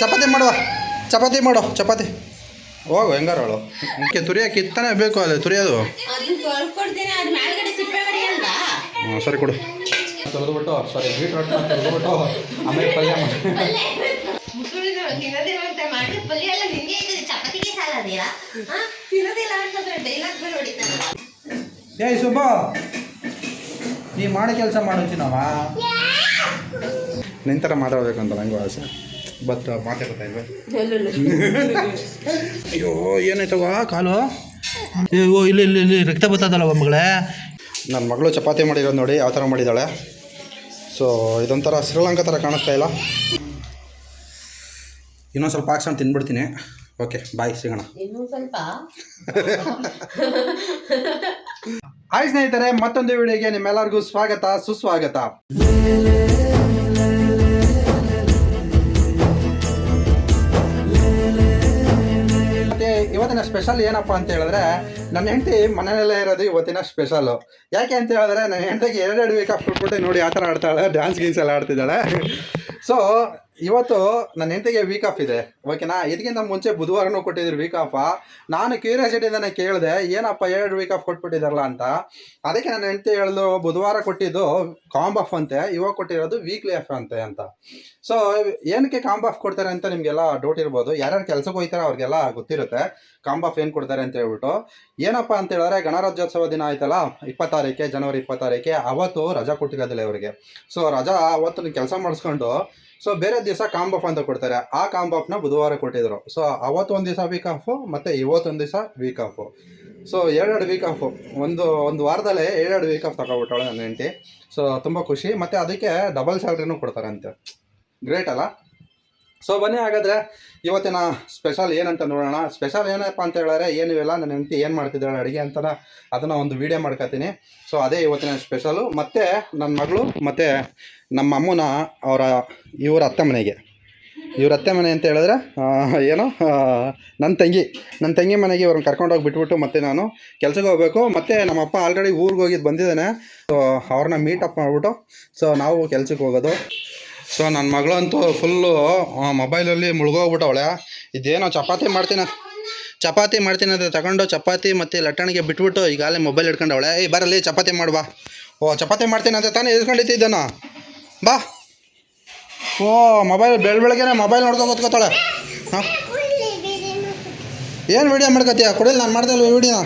ಚಪಾತಿ ಮಾಡುವ, ಚಪಾತಿ ಮಾಡೋ, ಚಪಾತಿ ಹೋಗು ಹೆಂಗಾರ ಅವಳು ತುರಿಯೋಕೆ ಇತ್ತಾನೆ ಬೇಕು ಅಲ್ಲ ತುರಿಯೋದು. ಹಾಂ ಸರಿ ಕೊಡು. ತೊಳೆದ್ಬಿಟ್ಟು ಸಾರಿ ಬೀಟ್ರೋಟ್ ತೊಳೆದ್ಬಿಟ್ಟು ಆಮೇಲೆ ಪಲ್ಯ ಏಯ್ ಸುಬ್ಬ ನೀ ಮಾಡೋ ಕೆಲಸ ಮಾಡೋಚಿ ನಾವ ನಿಂತರ ಮಾತಾಡ್ಬೇಕಂತ ನಂಗೆ ಆಸೆ ಬಟ್ ಮಾತಾಡ್ತಾ ಇಲ್ವೇ. ಅಯ್ಯೋ ಏನಾಯ್ತವ ಕಾಲು, ಅಯ್ಯೋ ಇಲ್ಲಿ ಇಲ್ಲಿ ಇಲ್ಲಿ ರಕ್ತ ಬರ್ತದಲ್ಲವ ಮಗಳೇ. ನನ್ನ ಮಗಳು ಚಪಾತಿ ಮಾಡಿರೋದು ನೋಡಿ ಯಾವ ಥರ ಮಾಡಿದ್ದಾಳೆ. ಸೊ ಇದೊಂಥರ ಶ್ರೀಲಂಕಾ ಥರ ಕಾಣಿಸ್ತಾ ಇಲ್ಲ. ಇನ್ನೊಂದು ಸ್ವಲ್ಪ ಹಾಕ್ಸೋಣ ತಿಂದ್ಬಿಡ್ತೀನಿ. ಓಕೆ ಬಾಯ್, ಸಿಗೋಣ. ಹಾಯ್ ಸ್ನೇಹಿತರೆ, ಮತ್ತೊಂದು ವಿಡಿಯೋಗೆ ನಿಮ್ಮೆಲ್ಲರಿಗೂ ಸ್ವಾಗತ ಸುಸ್ವಾಗತ. ಇವತ್ತಿನ ಸ್ಪೆಷಲ್ ಏನಪ್ಪ ಅಂತ ಹೇಳಿದ್ರೆ, ನನ್ನ ಹೆಂಡತಿ ಮನೆಯಲ್ಲೇ ಇರೋದು ಇವತ್ತಿನ ಸ್ಪೆಷಲು. ಯಾಕೆ ಅಂತ ಹೇಳಿದ್ರೆ ನನ್ನ ಹೆಂಡತಿಗೆ ಎರಡು ವೀಕ್ ಆಫ್ ಕೊಟ್ಬಿಟ್ಟು ನೋಡಿ ಆ ಥರ ಆಡ್ತಾಳೆ, ಡ್ಯಾನ್ಸ್ ಗೀನ್ಸ್ ಎಲ್ಲ ಆಡ್ತಿದ್ದಾಳೆ. ಸೊ ಇವತ್ತು ನನ್ನ ಹೆಂಡತಿಗೆ ವೀಕ್ ಆಫ್ ಇದೆ, ಓಕೆನಾ. ಇದಕ್ಕಿಂತ ಮುಂಚೆ ಬುಧವಾರನೂ ಕೊಟ್ಟಿದ್ರು ವೀಕ್ ಆಫ. ನಾನು ಕ್ಯೂರಿಯಾಸಿಟಿಯಿಂದನೇ ಕೇಳಿದೆ ಏನಪ್ಪ 2 ವೀಕ್ ಆಫ್ ಕೊಟ್ಬಿಟ್ಟಿದಾರಲ್ಲ ಅಂತ. ಅದಕ್ಕೆ ನನ್ನ ಹೆಂಡತಿ ಹೇಳಿದ್ರು ಬುಧವಾರ ಕೊಟ್ಟಿದ್ದು ಕಾಂಬ್ ಆಫ್ ಅಂತೆ, ಇವಾಗ ಕೊಟ್ಟಿರೋದು ವೀಕ್ಲಿ ಆಫ್ ಅಂತೆ ಅಂತ. ಸೊ ಏನಕ್ಕೆ ಕಾಂಬ್ ಆಫ್ ಕೊಡ್ತಾರೆ ಅಂತ ನಿಮಗೆಲ್ಲ ಡೌಟ್ ಇರ್ಬೋದು. ಯಾರ್ಯಾರು ಕೆಲಸಕ್ಕೆ ಹೋಗ್ತಾರೆ ಅವ್ರಿಗೆಲ್ಲ ಗೊತ್ತಿರುತ್ತೆ ಕಾಂಬ್ ಆಫ್ ಏನು ಕೊಡ್ತಾರೆ ಅಂತ ಹೇಳ್ಬಿಟ್ಟು. ಏನಪ್ಪ ಅಂತ ಹೇಳಿದ್ರೆ ಗಣರಾಜ್ಯೋತ್ಸವ ದಿನ ಆಯ್ತಲ್ಲ 20 ತಾರೀಕೆ, ಜನವರಿ 20 ತಾರೀಕೆ, ಅವತ್ತು ರಜಾ ಕೊಟ್ಟಿರೋದಿಲ್ಲ ಇವರಿಗೆ. ಸೊ ರಜಾ ಅವತ್ತು ಕೆಲಸ ಮಾಡಿಸ್ಕೊಂಡು ಸೊ ಬೇರೆ ದಿವಸ ಕಾಂಬ್ ಆಫ್ ಅಂತ ಕೊಡ್ತಾರೆ. ಆ ಕಾಂಬ್ ಆಫ್ನ ಬುಧವಾರ ಕೊಟ್ಟಿದ್ರು. ಸೊ ಅವತ್ತು ಒಂದು ದಿವಸ ವೀಕ್ ಆಫು ಮತ್ತು ಇವತ್ತೊಂದು ದಿವಸ week off. So 2 week off, ಒಂದು ವಾರದಲ್ಲೇ 2 ವೀಕ್ ಆಫ್ ತಗೊಬಿಟ್ಟಾಳೆ ನನ್ನ ಹೆಂಡತಿ. ಸೊ ತುಂಬ ಖುಷಿ. ಮತ್ತು ಅದಕ್ಕೆ ಡಬಲ್ ಸ್ಯಾಲ್ರಿನೂ ಕೊಡ್ತಾರಂತೆ. ಗ್ರೇಟ್ ಅಲ್ಲ. ಸೊ ಬನ್ನಿ ಹಾಗಾದರೆ ಇವತ್ತಿನ ಸ್ಪೆಷಲ್ ಏನಂತ ನೋಡೋಣ. ಸ್ಪೆಷಲ್ ಏನಪ್ಪ ಅಂತ ಹೇಳಿದ್ರೆ ಏನಿವೆಲ್ಲ ನನ್ನ ಹೆಂಡತಿ ಏನು ಮಾಡ್ತಿದ್ದಾಳೆ ಅಡುಗೆ ಅಂತ ಅದನ್ನು ಒಂದು ವೀಡಿಯೋ ಮಾಡ್ಕೊತೀನಿ. ಸೊ ಅದೇ ಇವತ್ತಿನ ಸ್ಪೆಷಲು. ಮತ್ತು ನನ್ನ ಮಗಳು ಮತ್ತು ನಮ್ಮ ಅಮ್ಮನ ಇವ್ರ ಅತ್ತೆ ಮನೆಗೆ, ಇವ್ರ ಅತ್ತೆ ಮನೆ ಅಂತ ಹೇಳಿದ್ರೆ ಏನೋ ನನ್ನ ತಂಗಿ ಮನೆಗೆ ಇವ್ರನ್ನ ಕರ್ಕೊಂಡೋಗಿ ಬಿಟ್ಬಿಟ್ಟು ಮತ್ತೆ ನಾನು ಕೆಲ್ಸಕ್ಕೆ ಹೋಗಬೇಕು. ಮತ್ತು ನಮ್ಮಪ್ಪ ಆಲ್ರೆಡಿ ಊರಿಗೆ ಹೋಗಿದ್ದು ಬಂದಿದ್ದಾನೆ. ಸೊ ಅವ್ರನ್ನ ಮೀಟಪ್ ಮಾಡಿಬಿಟ್ಟು ಸೊ ನಾವು ಕೆಲ್ಸಕ್ಕೆ ಹೋಗೋದು. ಸೊ ನನ್ನ ಮಗಳಂತೂ ಫುಲ್ಲು ಮೊಬೈಲಲ್ಲಿ ಮುಳುಗೋಗ್ಬಿಟ್ಟವಳೆ. ಇದೇನೋ ಚಪಾತಿ ಮಾಡ್ತೀನಿ ಅಂತ ತಗೊಂಡು ಚಪಾತಿ ಮತ್ತು ಲಟ್ಟಣಿಗೆ ಬಿಟ್ಬಿಟ್ಟು ಈಗಾಗಲೇ ಮೊಬೈಲ್ ಹಿಡ್ಕೊಂಡವಳೆ. ಬರಲಿ ಚಪಾತಿ ಮಾಡುವ. ಓ ಚಪಾತಿ ಮಾಡ್ತೀನಿ ಅಂತ ತಾನೇ ಇದ್ಕೊಂಡಿದ್ದಾನ. ಬಾ. ಓ ಮೊಬೈಲ್ ಬೆಳಗ್ಗೆನೆ ಮೊಬೈಲ್ ನೋಡ್ಕೊಂಡು ಕೂತ್ಕೋತಾಳೆ. ಹಾಂ ಏನು ವೀಡಿಯೋ ಮಾಡ್ಕೊತೀಯ? ಕೊಡಿಲ್ಲ ನಾನು ಮಾಡ್ದೆ ವೀಡಿಯೋ.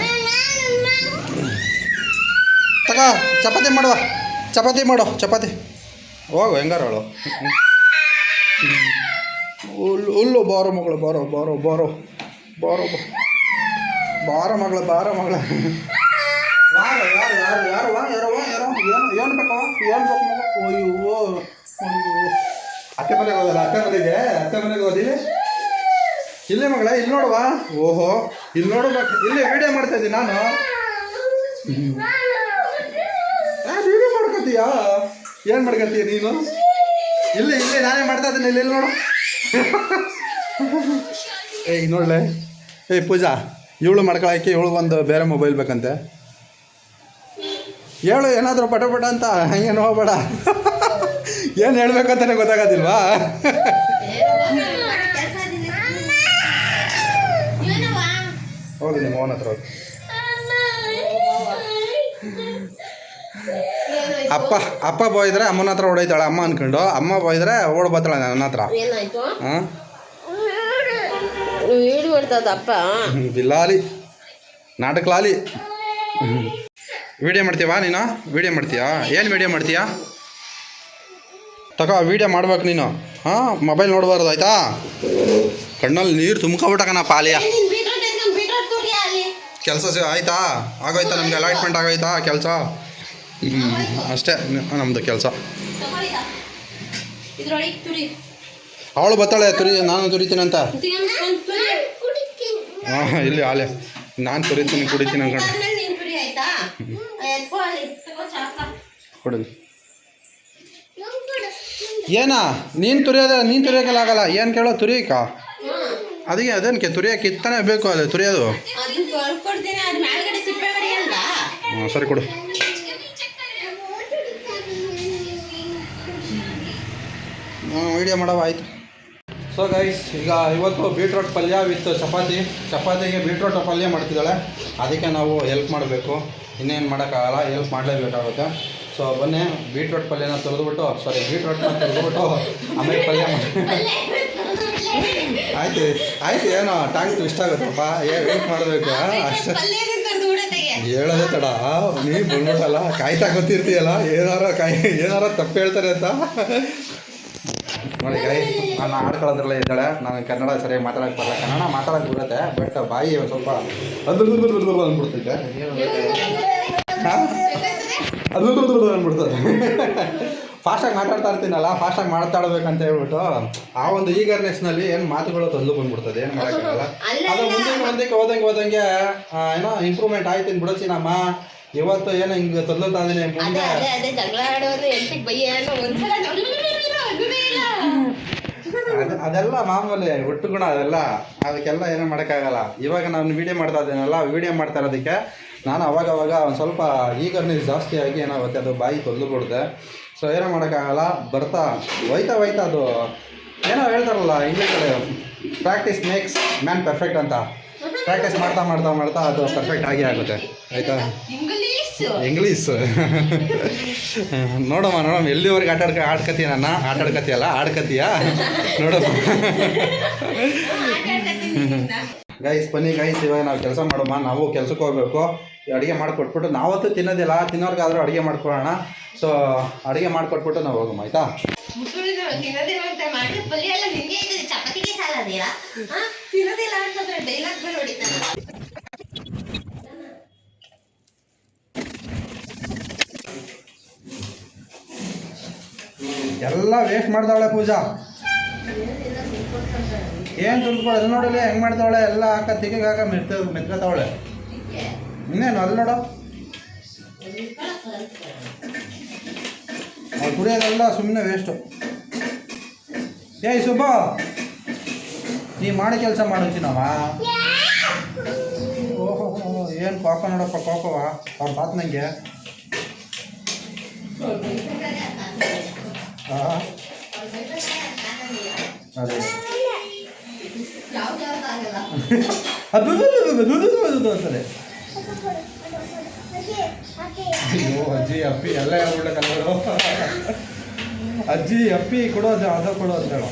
ತಗ ಚಪಾತಿ ಮಾಡು ಚಪಾತಿ ಹೋಗು ಹೆಂಗಾರ ಅವಳು. ಹುಲ್ಲು ಬಾರೋ ಮಗಳು, ಬಾರೋ ಮಗಳು. ಏನು ಬೇಕು ಅಯ್ಯೋ ಅತ್ತೆ ಮನೆಗೆ ಹೋದಲ್ಲ, ಅತ್ತೆ ಮನೆಗೆ ಹೋದಿವಿ. ಇಲ್ಲೇ ಮಗಳ, ಇಲ್ಲಿ ನೋಡುವ. ಓಹೋ ಇಲ್ಲಿ ನೋಡ್ಬೇಕು, ಇಲ್ಲಿ ವೀಡಿಯೋ ಮಾಡ್ತಾ ಇದ್ದೀನಿ ನಾನು. ವೀಡಿಯೋ ಮಾಡ್ಕೊತೀಯಾ? ಏನು ಮಾಡ್ಕೊತೀಯ ನೀನು? ಇಲ್ಲಿ ನಾನೇ ಮಾಡ್ತಾ ಇದ್ದೀನಿ. ಇಲ್ಲಿ ನೋಡು. ಏಯ್ ನೋಡ್ಲೆ, ಪೂಜಾ ಇವಳು ಮಾಡ್ಕೊಳಕ್ಕೆ ಇವಳಿಗೊಂದು ಬೇರೆ ಮೊಬೈಲ್ ಬೇಕಂತೆ. ಹೇಳು ಏನಾದರೂ ಪಟ ಅಂತ ಹಂಗೇನು ಹೋಗ್ಬೇಡ. ಏನು ಹೇಳ್ಬೇಕಂತಾನೆ ಗೊತ್ತಾಗೋದಿಲ್ವಾ? ಹೋಗಿ ನಿಮ್ಮ ಅವನ ಹತ್ರ ಹೋಗಿ. ಅಪ್ಪ ಬೋಯ್ದ್ರೆ ಅಮ್ಮನ ಹತ್ರ ಹೊಡೋಯ್ತಾಳೆ ಅಮ್ಮ ಅನ್ಕೊಂಡು. ಅಮ್ಮ ಬೋಯ್ದ್ರೆ ಓಡ್ ಬರ್ತಾಳೆ ನನ್ನ ಹತ್ರ. ಹಾಂ ಬಿಲ್ಲಾಲಿ ನಾಟಕ ಲಾಲಿ. ವೀಡಿಯೋ ಮಾಡ್ತೀವಾ ನೀನು? ವೀಡಿಯೋ ಮಾಡ್ತೀಯಾ? ಏನು ವೀಡಿಯೋ ಮಾಡ್ತೀಯಾ? ತಗೋ ವೀಡಿಯೋ ಮಾಡ್ಬೇಕು ನೀನು. ಹಾಂ ಮೊಬೈಲ್ ನೋಡಬಾರ್ದು ಆಯಿತಾ? ಕಣ್ಣಲ್ಲಿ ನೀರು ತುಂಬ್ಕೊಬಿಟ್ಟಕನ ಪಾಲಿಯ. ಕೆಲಸ ಆಯಿತಾ? ಆಗೋಯ್ತಾ ನಮಗೆ ಅಲಾಟ್ಮೆಂಟ್ ಆಗೋಯ್ತಾ ಕೆಲಸ? ಅಷ್ಟೇ ನಮ್ಮದು ಕೆಲಸ. ಅವಳು ಬರ್ತಾಳೆ ನಾನು ತುರಿತೀನಂತ. ಹಾಂ ಇಲ್ಲಿ ಆಲೆ ನಾನು ಕುಡಿತೀನಿ ಅನ್ಕೊಂಡು ಕೊಡಿ. ಏನಾ ನೀನು ತುರಿಯೋಕ್ಕಾಗಲ್ಲ. ಏನು ಕೇಳೋ ತುರಿಯಕ್ಕ? ಅದಕ್ಕೆ ಅದೇನಕ್ಕೆ ತುರಿಯೋಕೆ ಇತ್ತಾನೆ ಬೇಕು ಅದೇ ತುರಿಯೋದು. ಹಾಂ ಸರಿ ಕೊಡು. ವೀಡಿಯೋ ಮಾಡವ ಆಯಿತು. ಸೊ ಗೈಸ್, ಈಗ ಇವತ್ತು ಬೀಟ್ರೋಟ್ ಪಲ್ಯ ವಿತ್ ಚಪಾತಿಗೆ ಬೀಟ್ರೋಟ್ ಪಲ್ಯ ಮಾಡ್ತಿದ್ದಾಳೆ. ಅದಕ್ಕೆ ನಾವು ಹೆಲ್ಪ್ ಮಾಡಬೇಕು, ಇನ್ನೇನು ಮಾಡೋಕ್ಕಾಗಲ್ಲ, ಹೆಲ್ಪ್ ಮಾಡಲೇಬೇಕಾಗುತ್ತೆ. ಸೊ ಬನ್ನಿ, ಬೀಟ್ರೋಟ್ ಪಲ್ಯನ ಬೀಟ್ರೋಟ್ನ ತೆಗೆದುಬಿಟ್ಟು ಆಮೇಲೆ ಪಲ್ಯ ಮಾಡಿ. ಆಯ್ತು ಏನೋ ಟಾಂಗ್ ಇಷ್ಟ ಆಗುತ್ತಪ್ಪ, ವೇಟ್ ಮಾಡಬೇಕು ಅಷ್ಟೇ. ಹೇಳೋದೇ ತಡ, ನೀ ಬಂದ್ಬಿಟ್ಟಲ್ಲ, ಕಾಯ್ತಾ ಗೊತ್ತಿರ್ತೀಯಲ್ಲ ಏನಾರ ತಪ್ಪು ಹೇಳ್ತಾರೆ ಅಂತ. ನೋಡಿ ಗೈ, ನಾನು ಆಡ್ಕೊಳ್ಳೋದ್ರಲ್ಲೇ ಇದ್ದಾಳೆ. ನಾನು ಕನ್ನಡ ಸರಿಯಾಗಿ ಮಾತಾಡೋಕ್ಕೆ ಬರಲ್ಲ, ಕನ್ನಡ ಮಾತಾಡೋಕ್ಕೆ ಬರುತ್ತೆ, ಬಟ್ ಬಾಯಿ ಒಂದು ಸ್ವಲ್ಪ ಅಂದ್ಬಿಡ್ತೈತೆ. ಅಂದ್ಬಿಡ್ತದೆ. ಫಾಸ್ಟಾಗಿ ಮಾತಾಡ್ತಾ ಇರ್ತೀನಲ್ಲ, ಫಾಸ್ಟಾಗಿ ಮಾತಾಡ್ಬೇಕಂತ ಹೇಳ್ಬಿಟ್ಟು ಆ ಒಂದು ಈಗರ್ನೆಸ್ನಲ್ಲಿ ಏನು ಮಾತುಗಳು ತೊಂದು ಬಂದ್ಬಿಡ್ತದೆ, ಏನು ಮಾಡೋಕ್ಕಾಗಲ್ಲ. ಅದು ಮುಂದಕ್ಕೆ ಹೋದಂಗೆ ಏನೋ ಇಂಪ್ರೂವ್ಮೆಂಟ್ ಆಯ್ತೀನಿ ಬಿಡೋಚಿ ನಮ್ಮ. ಇವತ್ತು ಏನೋ ಹಿಂಗೆ ತೊಂದಲ್ತಾ ಇದೀನಿ, ಮುಂದೆ ಅದೆಲ್ಲ ಮಾಮೂಲಿ ಒಟ್ಟು ಗುಣ, ಅದಕ್ಕೆಲ್ಲ ಏನೂ ಮಾಡೋಕ್ಕಾಗಲ್ಲ. ಇವಾಗ ನಾನು ವೀಡಿಯೋ ಮಾಡ್ತಾ ಇದ್ದೀನಲ್ಲ, ವೀಡಿಯೋ ಮಾಡ್ತಾ ಇರೋದಕ್ಕೆ ನಾನು ಅವಾಗವಾಗ ಒಂದು ಸ್ವಲ್ಪ ಈಗರ್ನೆಸ್ ಜಾಸ್ತಿ ಆಗಿ ಏನಾಗುತ್ತೆ, ಅದು ಬಾಯಿ ತೊಂದು ಬಿಡುತ್ತೆ. ಸೊ ಏನೋ ಮಾಡೋಕ್ಕಾಗಲ್ಲ, ಹೋಯ್ತಾ ಅದು ಏನೋ ಹೇಳ್ತಾರಲ್ಲ ಇಂಗ್ಲೀಷಲ್ಲಿ, ಪ್ರಾಕ್ಟೀಸ್ ಮೇಕ್ಸ್ ಮ್ಯಾನ್ ಪರ್ಫೆಕ್ಟ್ ಅಂತ. ಪ್ರಾಕ್ಟೀಸ್ ಮಾಡ್ತಾ ಅದು ಪರ್ಫೆಕ್ಟ್ ಆಗಿ ಆಗುತ್ತೆ. ಆಯಿತಾ? ಇಂಗ್ಲೀಷ್ ನೋಡಮ್ಮ ಎಲ್ಲಿವರೆಗೆ ಆಡ್ಕತೀಯ, ನನ್ನ ಆಡ್ಕತೀಯ ನೋಡಮ್ಮ. ಗೈಸ್ ಬನ್ನಿ ಗೈಸ್, ಇವಾಗ ನಾವು ಕೆಲಸ ಮಾಡೋಮ್ಮ. ನಾವು ಕೆಲ್ಸಕ್ಕೆ ಹೋಗ್ಬೇಕು, ಅಡುಗೆ ಮಾಡಿಕೊಟ್ಬಿಟ್ಟು ನಾವತ್ತು ತಿನ್ನೋದಿಲ್ಲ, ತಿನ್ನೋರ್ಗಾದ್ರೂ ಅಡುಗೆ ಮಾಡ್ಕೊಳ್ಳೋಣ. ಸೊ ಅಡುಗೆ ಮಾಡಿಕೊಟ್ಬಿಟ್ಟು ನಾವು ಹೋಗಮ್ಮ, ಆಯಿತಾ? ಎಲ್ಲ ವೇಸ್ಟ್ ಮಾಡ್ತಾವಳೆ ಪೂಜಾ. ಏನು ತುಳ್ಕೊಳ್ಳೋದು ನೋಡಲಿ ಹೆಂಗೆ ಮಾಡ್ತಾವಳೆ, ಎಲ್ಲ ತಿಕ್ಕಾಗ ಮೆತ್ಕೋತಾವಳೆ. ಇನ್ನೇನು ಅಲ್ಲಿ ನೋಡು, ಅವ್ರು ಕುಡಿಯೋದೆಲ್ಲ ಸುಮ್ಮನೆ ವೇಸ್ಟು. ಏಯ್ ಸುಬ್ಬ, ನೀ ಮಾಡಿ ಕೆಲಸ ಮಾಡೋಚಿ ನಾವ. ಓಹೋ, ಏನು ಕೋಪ ನೋಡಪ್ಪ, ಕೋಪವ ಅವ್ರ ಬಾತ್ ನನಗೆ. ಹಾಂ ಅದೇ ಅಂತಾರೆ. ಅಯ್ಯೋ ಅಜ್ಜಿ ಅಪ್ಪಿ ಎಲ್ಲ ಹೇಳ್ಬಿಡ್ಲಕ್ಕಲ್ಲ, ಅಜ್ಜಿ ಅಪ್ಪಿ ಕೊಡೋದು ಅದು ಕೊಡೋ ಅಂತ ಹೇಳೋ.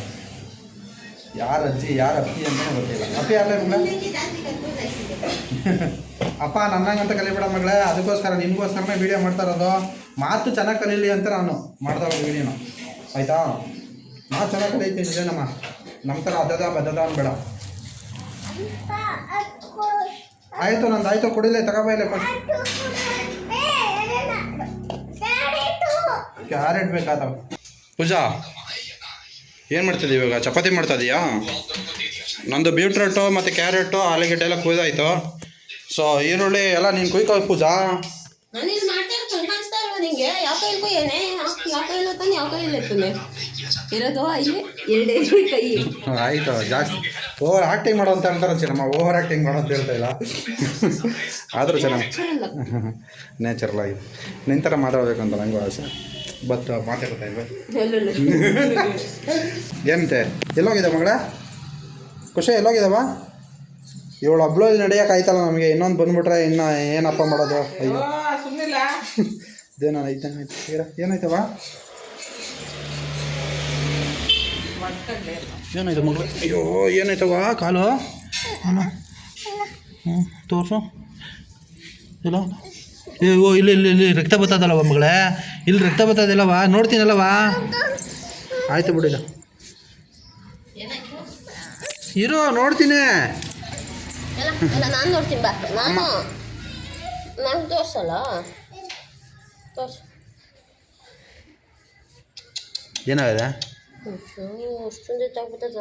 ಯಾರು ಅಜ್ಜಿ ಯಾರು ಅಪ್ಪಿ ಅಂತಲೇ ಗೊತ್ತಿಲ್ಲ. ಅಪ್ಪಿ ಅಲ್ಲ ಅಪ್ಪ ನನ್ನಂಗಂತ ಕಲಿಬೇಡ ಮಗಳೇ, ಅದಕ್ಕೋಸ್ಕರ ನಿಮಗೋಸ್ಕರನೇ ವೀಡಿಯೋ ಮಾಡ್ತಾ ಇರೋದು. ಮಾತು ಚೆನ್ನಾಗಿ ಕಲೀಲಿ ಅಂತ ನಾನು ಮಾಡ್ತಾ ಇರೋದು ವೀಡಿಯೋನ, ಆಯಿತಾ? ಮಾತು ಚೆನ್ನಾಗಿ ಕಲೀತೀನಿ ಇದೇನಮ್ಮ, ನಮ್ಮ ಥರ ಬದ್ದದ ಅನ್ಬೇಡ. ಆಯಿತು, ನಂದು ಆಯಿತು, ಕುಡಿಲೇ ತಗೋಬೈಲೆ. ಫಸ್ಟ್ ಕ್ಯಾರೆಟ್ ಬೇಕಾದ. ಪೂಜಾ ಏನು ಮಾಡ್ತಿದ್ದೀವಿ ಇವಾಗ? ಚಪಾತಿ ಮಾಡ್ತಾ ಇದೀಯಾ? ನಂದು ಬೀಟ್ರೋಟು ಮತ್ತು ಕ್ಯಾರೆಟು ಆಲೂಗೆಡ್ಡೆ ಎಲ್ಲ ಕುಯ್ದಾಯ್ತು. ಸೊ ಈರುಳ್ಳಿ ಎಲ್ಲ ನೀನು ಕುಯ್ಕೋ ಪೂಜಾ. ಆಯಿತು, ಜಾಸ್ತಿ ಓವರ್ ಆ್ಯಕ್ಟಿಂಗ್ ಮಾಡೋ ಅಂತ ಅಂತಾರೆ ನಮ್ಮ, ಓವರ್ ಆ್ಯಕ್ಟಿಂಗ್ ಮಾಡೋ ಅಂತ ಹೇಳ್ತಾ ಇಲ್ಲ. ಆದರೂ ಚೆನ್ನಾಗಿ ನ್ಯಾಚುರಲ್ ಆಗಿ ನಿನ್ನ ಥರ ಮಾತಾಡ್ಬೇಕಂತ ನನಗೂ ಆಸೆ, ಬಟ್ ಮಾತಾಡ್ತಾ ಇಲ್ವ. ಏನಂತೆ, ಎಲ್ಲೋಗಿದೆ ಮಗಳ ಖುಷಿ, ಎಲ್ಲೋಗಿದವ? ಇವಳು ಒಬ್ಳು ಇಲ್ಲಿ ನಡೆಯೋಕೆ ಆಯ್ತಲ್ಲ ನಮಗೆ, ಇನ್ನೊಂದು ಬಂದ್ಬಿಟ್ರೆ ಇನ್ನು ಏನಪ್ಪ ಮಾಡೋದು? ಅಯ್ಯೋ ಇದೇನ ಏನಾಯ್ತವ? ಏನಾಯ್ತು ಮಗಳು? ಅಯ್ಯೋ ಏನಾಯ್ತವ ಕಾಲು? ತೋರಿಸು. ಇಲ್ಲ ಓ ಇಲ್ಲಿ ರಕ್ತ ಬರ್ತದಲ್ಲವ ಮಗಳೇ, ಇಲ್ಲಿ ರಕ್ತ ಬರ್ತದಿಲ್ಲವ, ನೋಡ್ತೀನಲ್ಲವ. ಆಯ್ತು ಬಿಡಿಲ್ಲ, ಇರೋ ನೋಡ್ತೀನಿ. ನಾನು ನೋಡ್ತೀನಿ ಬಾ. ನಾನು ತೋರ್ಸಲ್ಲ, ಏನಾಗಿದೆ? ಅಷ್ಟೊಂದು ತಗ್ಬಿಟ್ಟದ.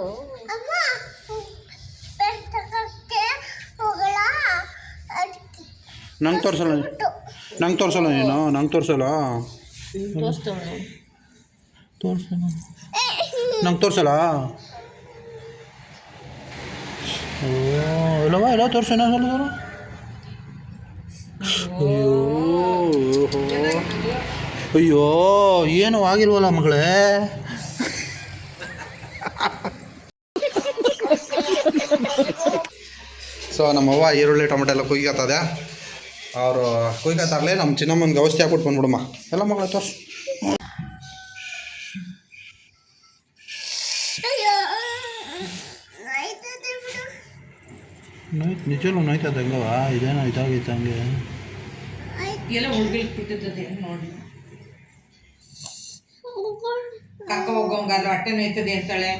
ನಂಗೆ ತೋರಿಸಲ್ಲ ನೀನು, ನಂಗೆ ತೋರಿಸಲ್ಲ ನಂಗೆ ತೋರಿಸಲ್ಲ. ಓ ಇಲ್ಲವ, ಇಲ್ಲ ತೋರಿಸೋಣ. ಅಯ್ಯೋ ಏನು ಆಗಿಲ್ವಲ್ಲ ಮಗಳೇ. ಸೊ ನಮ್ಮವ್ವ ಈರುಳ್ಳಿ ಟೊಮೆಟೊ ಎಲ್ಲ ಕುಯ್ಕತ್ತದೆ. ಅವರು ಕುಯ್ಕತ್ತಾರಲೆ ನಮ್ಮ ಚಿನ್ನಮ್ಮನಿಗೆ ಔಷಧಿ ಹಾಕ್ಬಿಟ್ಟು ಬಂದ್ಬಿಡಮ್ಮ ಎಲ್ಲ ಮಗಳ ತೋರ್ಸು. ನಿಜವೂ ನೋಯ್ತದ ಹಂಗವ ಇದೇನೋ ಇದಾಗೈತೆ ಹಂಗೆ ಎಲ್ಲ ಉಳ್ಬಿಟ್ಟಿರ್ತದೆ ನೋಡಿ. ಕಕ್ಕ ಹೋಗೋಂಗಾದ್ರೆ ಹೊಟ್ಟೆ ನೋಯ್ತದೆ ಅಂತಾಳೆ.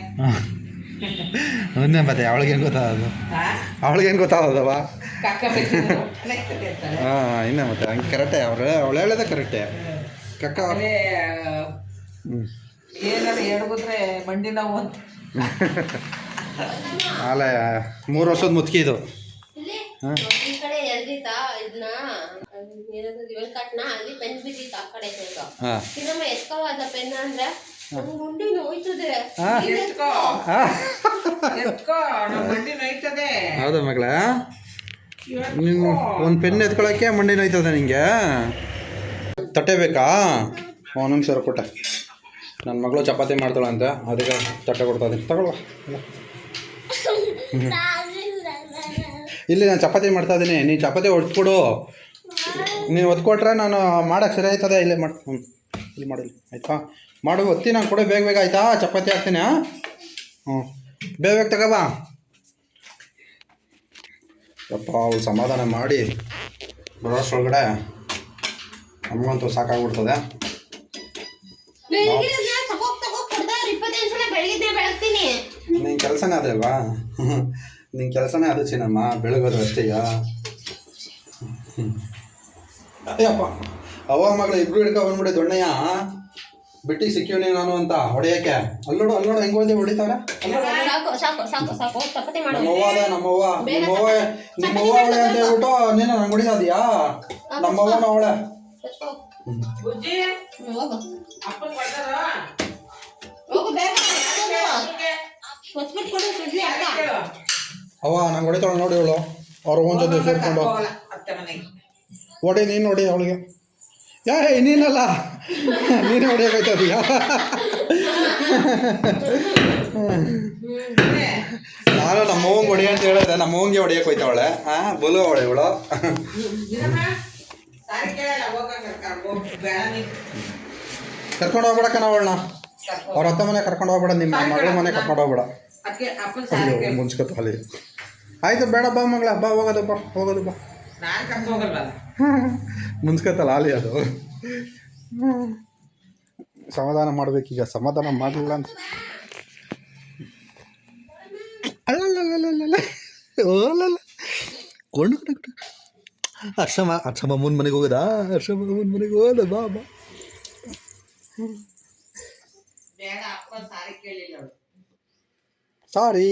ಒಂದೇ ಮತ್ತೆ ಅವಳಿಗೇನು ಗೊತ್ತಾಗೋದು, ಅವಳಿಗೇನು ಗೊತ್ತಾಗೋದವ ಕಕ್ಕ ನೋಯ್ತದೆ ಅಂತಾಳೆ. ಹಾಂ ಇನ್ನೇ ಮತ್ತೆ ಹಂಗೆ ಕರೆಕ್ಟೇ ಅವಳು ಹೇಳೋದೇ ಕರೆಕ್ಟೇ. ಕಕ್ಕ ಏನಾದ್ರು ಹೇಳ್ಬಿಟ್ರೆ ಮಂಡಿ ನೋವು ಅಂತ. ಅಲ್ಲ 3 ವರ್ಷದ ಮುತ್ಕಿ ಇದು. ಈ ಕಡೆ ಎಲ್ದಿತ್ತಾ ಇದನ್ನ ಇವನ್ ಕಟ್ನ ಅಲ್ಲಿ ಪೆನ್ ಬಿದ್ದಿತ್ತು ಆ ಕಡೆ ಇನ್ನೊಮ್ಮೆ ಎತ್ಕೋವಾದ ಪೆನ್ ಅಂದ್ರೆ ಗುಂಡಿ ನೋಯ್ತದೆ. ಹೌದಾ ಮಗಳ, ನೀನು ಒಂದು ಪೆನ್ ಎತ್ಕೊಳ್ಳೋಕ್ಕೆ ಮಂಡಿ ನೋಯ್ತದೆ ನಿಂಗೆ. ತಟ್ಟೆ ಬೇಕಾ? ಒಂದೊಂದು ಸರ್ ಕೊಟ್ಟೆ. ನನ್ನ ಮಗಳು ಚಪಾತಿ ಮಾಡ್ತಾಳೆ ಅಂತ ಅದಕ್ಕೆ ತಟ್ಟೆ ಕೊಡ್ತಾ ಇದ್ದೀನಿ, ತಗೊಳ್ವಾ. ಇಲ್ಲಿ ನಾನು ಚಪಾತಿ ಮಾಡ್ತಾ ಇದ್ದೀನಿ, ನೀನು ಚಪಾತಿ ಒತ್ಕೊಡು. ನೀನು ಒತ್ಕೊಟ್ರೆ ನಾನು ಮಾಡೋಕ್ಕೆ ಸರಿ ಆಯ್ತದೆ. ಇಲ್ಲೇ ಮಾಡಿ ಇಲ್ಲಿ ಮಾಡಿಲ್ಲ ಆಯಿತಾ, ಮಾಡು ಒತ್ತಿ ನಾನು ಕೊಡು ಬೇಗ ಬೇಗ ಆಯಿತಾ. ಚಪಾತಿ ಹಾಕ್ತೀನಿ. ಹ್ಞೂ ಬೇಗ ಬೇಗ ತಗೋಬಾ. ಯಪ್ಪ ಅವಳು ಸಮಾಧಾನ ಮಾಡಿ ಬರೋಷ್ಟೊಳಗಡೆ ನಮಗಂತೂ ಸಾಕಾಗ್ಬಿಡ್ತದೆ. ನಿನ್ನ ಕೆಲಸನೇ ಅದೇ ಅಲ್ವಾ, ನಿನ್ನ ಕೆಲಸನೇ ಅದು ಚಿನ್ನಮ್ಮ, ಬೆಳಗೋದು ಅಷ್ಟೇಯ. ಅಯ್ಯಪ್ಪ ಅವ್ವ ಮಗಳು ಇಬ್ರು ಹಿಡ್ಕೊ ಬಂದ್ಬಿಡಿ ದೊಣ್ಣಯ್ಯ. ಬಿಟ್ಟಿಗೆ ಸಿಕ್ಕಿವ್ನಿ ನಾನು ಅಂತ ಹೊಡೆಯೋಕ್ಕೆ. ಅಲ್ಲೋಡು ಅಲ್ಲೋಡು ಹೆಂಗೆ ಹೋದೆ ಹೊಡಿತಾವ್ರೆ. ನಮ್ಮವ್ವ ಅದ ನಮ್ಮವ್ವ ಅವಳೆ ಅಂತ ಹೇಳ್ಬಿಟ್ಟು ನೀನು ನಂಗೆ ಹೊಡಿದಾದಿಯಾ? ನಮ್ಮವ್ವನ ಅವಳೆ. ಅವ್ವ ನಂಗೆ ಹೊಡಿತಾಳೆ ನೋಡಿ ಅವಳು. ಅವ್ರ ಓನ್ ಜೊತೆ ಸೇರ್ಕೊಂಡು ಹೊಡಿ. ನೀನು ನೋಡಿ ಅವಳಿಗೆ. ನೀನಲ್ಲ, ನೀನು ಹೊಡಿಯೋಕಾಯ್ತದೀಗ. ನಾನು ನಮ್ಮವ್ವಂಗೆ ಹೊಡಿ ಅಂತ ಹೇಳಿದ್ರೆ ನಮ್ಮವ್ವಂಗೆ ಹೊಡಿಯೋಕೆ ಹೋಯ್ತಾವಳೆ. ಬಲು ಅವಳೆ ಇವಳು. ಕರ್ಕೊಂಡು ಹೋಗ್ಬೇಡಕ್ಕ ಅವಳನ್ನ. ಅವ್ರ ಅತ್ತ ಮನೆ ಕರ್ಕೊಂಡು ಹೋಗ್ಬೇಡ, ನಿಮ್ಮ ಮಗಳ ಮನೆ ಕರ್ಕೊಂಡು ಹೋಗ್ಬೇಡ. ಮುಂಚ್ಕತ್ತ ಅಲ್ಲಿ. ಆಯ್ತು ಬೇಡ ಬಾ ಮಗಳ, ಬಾ ಹೋಗೋದು ಬಾ ಹೋಗೋದು ಬಾ. ಮುಂಚ್ಕತ್ತಲ್ಲ ಅಲ್ಲಿ ಅದು. ಸಮಾಧಾನ ಮಾಡ್ಬೇಕೀಗ, ಸಮಾಧಾನ ಮಾಡಲಿಲ್ಲ ಅಂತ ಅಲ್ಲಲ್ಲ ಕೊಂಡು ಹರ್ಷಮ್ಮ ಅಮ್ಮನ ಮನೆಗೆ ಹೋಗೋದಾ? ಹರ್ಷಮ್ಮ ಅಮ್ಮನ ಮನೆಗೆ ಹೋಗೋದ? ಬಾ ಬಾ. ಸಾರಿ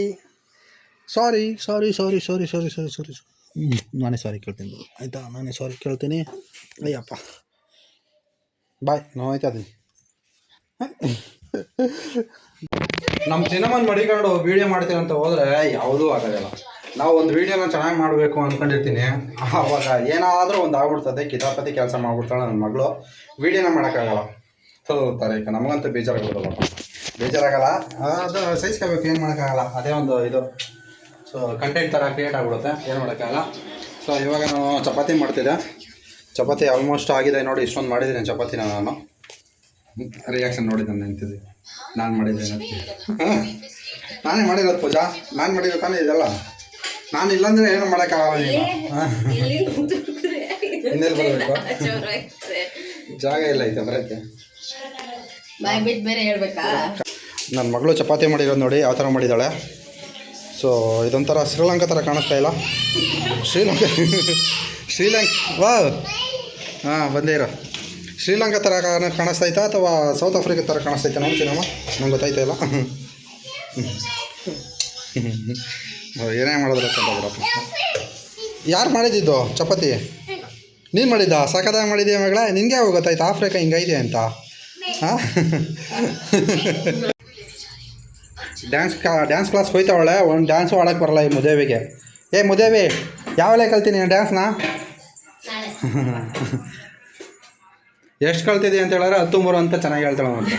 ಸಾರಿ ಸಾರಿ ಸಾರಿ ಸಾರಿ ಸಾರಿ ಸಾರಿ ಸಾರಿ ನಾನೇ ಸಾರಿ ಕೇಳ್ತೀನಿ ಆಯಿತಾ, ನಾನೇ ಸಾರಿ ಕೇಳ್ತೀನಿ. ಅಯ್ಯಪ್ಪ ಬಾಯ್, ನಾವು ಆಯ್ತಾ ಅದೀನಿ. ನಮ್ಮ ಚಿನ್ನಮ್ಮನ ಮಡಿಕೊಂಡು ವೀಡಿಯೋ ಮಾಡ್ತೀನಿ ಅಂತ ಹೋದರೆ ಯಾವುದೂ ಆಗೋದಿಲ್ಲ. ನಾವು ಒಂದು ವೀಡಿಯೋನ ಚೆನ್ನಾಗಿ ಮಾಡಬೇಕು ಅಂದ್ಕೊಂಡಿರ್ತೀನಿ, ಆವಾಗ ಏನಾದರೂ ಒಂದು ಆಗ್ಬಿಡ್ತದೆ. ಕಿತಾಪತಿ ಕೆಲಸ ಮಾಡ್ಬಿಡ್ತಾಳೆ ನನ್ನ ಮಗಳು, ವೀಡಿಯೋನ ಮಾಡೋಕ್ಕಾಗಲ್ಲ. ತೋರ್ತಾರೆ ಈಗ ನಮಗಂತೂ ಬೇಜಾರಾಗ್ಬಿಡೋದಪ್ಪ. ಬೇಜಾರಾಗಲ್ಲ, ಅದು ಸಹಿಸ್ಕೋಬೇಕು, ಏನು ಮಾಡೋಕ್ಕಾಗಲ್ಲ. ಅದೇ ಒಂದು ಇದು. ಸೊ ಕಂಟೆಂಟ್ ಥರ ಕ್ರಿಯೇಟ್ ಆಗಿಬಿಡುತ್ತೆ, ಏನು ಮಾಡೋಕ್ಕಾಗಲ್ಲ. ಸೊ ಇವಾಗ ನಾನು ಚಪಾತಿ ಮಾಡ್ತಿದ್ದೆ. ಚಪಾತಿ ಆಲ್ಮೋಸ್ಟ್ ಆಗಿದೆ ನೋಡಿ. ಇಷ್ಟೊಂದು ಮಾಡಿದ್ದೀನಿ ಚಪಾತಿನ ನಾನು. ರಿಯಾಕ್ಷನ್ ನೋಡಿದ್ದಾನೆ ನಿಂತಿದ್ದೆ. ನಾನು ಮಾಡಿದ್ದೇನೆ, ನಾನೇ ಮಾಡಿರೋದು ಪೂಜಾ, ನಾನು ಮಾಡಿರೋ ತಾನೇ ಇದೆಲ್ಲ. ನಾನು ಇಲ್ಲಾಂದರೆ ಏನು ಮಾಡೋಕ್ಕಾಗಲ್ಲ. ಇನ್ನೆಲ್ಲಿ ಬರಬೇಕು, ಜಾಗ ಇಲ್ಲ ಐತೆ ಬರೋಕ್ಕೆ. ಬೇರೆ ಹೇಳ್ಬೇಕಾ? ನನ್ನ ಮಗಳು ಚಪಾತಿ ಮಾಡಿರೋದು ನೋಡಿ ಯಾವ ಥರ ಮಾಡಿದ್ದಾಳೆ. ಸೊ ಇದೊಂಥರ ಶ್ರೀಲಂಕಾ ಥರ ಕಾಣಿಸ್ತಾ ಇಲ್ಲ. ಶ್ರೀಲಂಕಾ ವಾ ಹಾಂ ಬಂದೇ ಇರೋ. ಶ್ರೀಲಂಕಾ ಥರ ಕಾಣಿಸ್ತೈತಾ ಅಥವಾ ಸೌತ್ ಆಫ್ರಿಕಾ ಥರ ಕಾಣಿಸ್ತೈತೆ ನೋಡಿ ಚಿನ್ನಮ್ಮ, ನಂಗೆ ಗೊತ್ತಾಯ್ತಾ ಇಲ್ಲ. ಏನೇ ಮಾಡಿದ್ರೆ ಅಂತ ಬಿಡಪ್ಪ. ಯಾರು ಮಾಡಿದ್ದು ಚಪಾತಿ? ನೀನು ಮಾಡಿದ್ದ? ಸಾಕಾದಾಗ ಮಾಡಿದ್ದೀಯ ಮಗಳ. ನಿನಗೆ ಯಾವಾಗ ಗೊತ್ತಾಯ್ತು ಆಫ್ರಿಕಾ ಹಿಂಗೈತೆ ಅಂತ? ಹಾಂ ಡ್ಯಾನ್ಸ್ ಕ್ಲಾಸ್ ಹೋಯ್ತಾವಳೆ. ಒಂದು ಡ್ಯಾನ್ಸು ಆಡೋಕ್ಕೆ ಬರಲ್ಲ ಈ ಮುದೇವಿಗೆ. ಮುದೇವಿ ಯಾವಲೇ ಕಲ್ತೀನಿ ಡ್ಯಾನ್ಸ್ನ? ಎಷ್ಟು ಕಲ್ತಿದ್ದಿ ಅಂತ ಹೇಳಿದ್ರೆ 13 ಅಂತ ಚೆನ್ನಾಗಿ ಹೇಳ್ತಾಳೆ ಅಂತ.